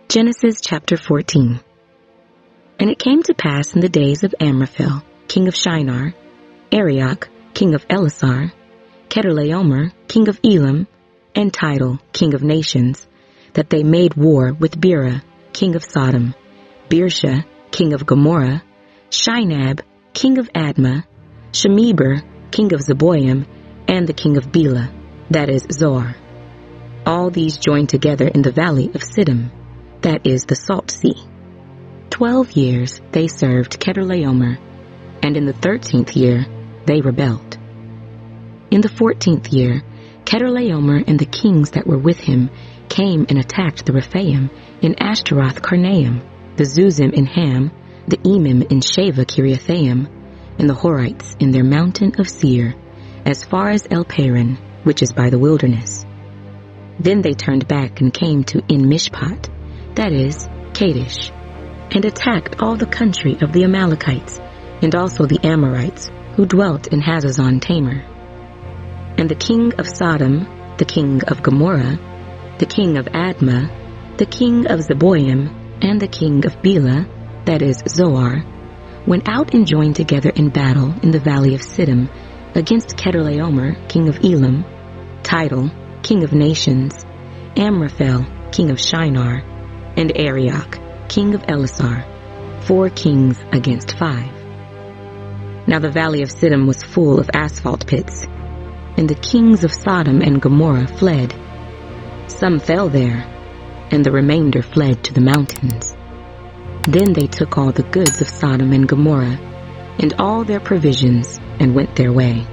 Genesis chapter 14. And it came to pass in the days of Amraphel, king of Shinar, Arioch, king of Elasar, Chedorlaomer, king of Elam, and Tidal, king of nations, that they made war with Bera, king of Sodom, Birsha, king of Gomorrah, Shinab, king of Admah, Shemeber, king of Zeboim, and the king of Bela, that is Zoar. All these joined together in the valley of Siddim, that is the Salt Sea. 12 years they served Chedorlaomer, and in the 13th year they rebelled. In the 14th year, Chedorlaomer and the kings that were with him came and attacked the Rephaim in Ashtaroth Karnaim, the Zuzim in Ham, the Emim in Sheva Kiriathaim, and the Horites in their mountain of Seir, as far as El Paran, which is by the wilderness. Then they turned back and came to En Mishpat, that is, Kadesh, and attacked all the country of the Amalekites, and also the Amorites, who dwelt in Hazazon Tamar. And the king of Sodom, the king of Gomorrah, the king of Admah, the king of Zeboim, and the king of Bela, that is Zoar, went out and joined together in battle in the valley of Siddim against Chedorlaomer, king of Elam, Tidal, king of nations, Amraphel, king of Shinar, and Arioch, king of Elasar, 4 kings against 5. Now the valley of Siddim was full of asphalt pits, and the kings of Sodom and Gomorrah fled. Some fell there, and the remainder fled to the mountains. Then they took all the goods of Sodom and Gomorrah, and all their provisions, and went their way.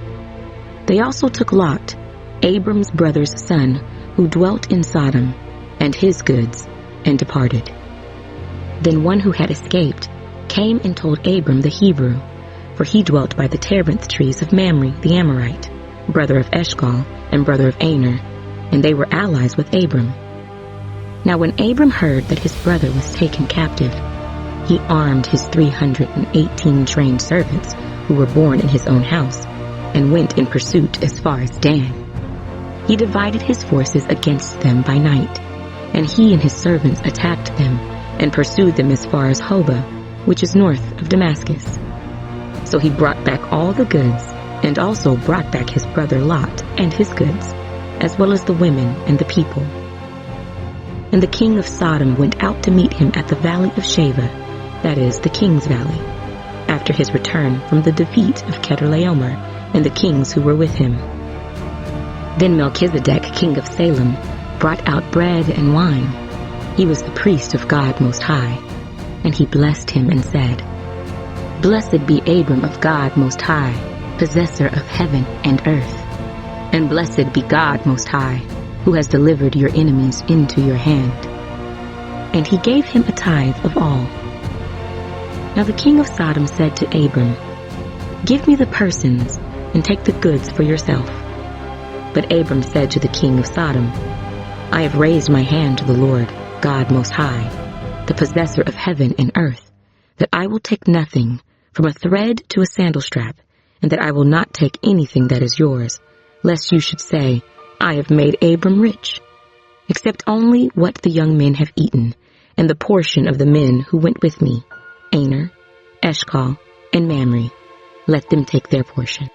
They also took Lot, Abram's brother's son, who dwelt in Sodom, and his goods, and departed. Then one who had escaped came and told Abram the Hebrew, for he dwelt by the terebinth trees of Mamre the Amorite, brother of Eshcol and brother of Aner, and they were allies with Abram. Now when Abram heard that his brother was taken captive, he armed his 318 trained servants who were born in his own house, and went in pursuit as far as Dan. He divided his forces against them by night, and he and his servants attacked them, and pursued them as far as Hobah, which is north of Damascus. So he brought back all the goods, and also brought back his brother Lot and his goods, as well as the women and the people. And the king of Sodom went out to meet him at the valley of Sheva, that is, the king's valley, after his return from the defeat of Chedorlaomer and the kings who were with him. Then Melchizedek, king of Salem, brought out bread and wine. He was the priest of God Most High, and he blessed him and said, Blessed be Abram of God Most High, possessor of heaven and earth. And blessed be God Most High, who has delivered your enemies into your hand. And he gave him a tithe of all. Now the king of Sodom said to Abram, Give me the persons, and take the goods for yourself. But Abram said to the king of Sodom, I have raised my hand to the Lord, God Most High, the possessor of heaven and earth, that I will take nothing, from a thread to a sandal strap, and that I will not take anything that is yours, lest you should say, I have made Abram rich, except only what the young men have eaten, and the portion of the men who went with me, Aner, Eshcol, and Mamre. Let them take their portion.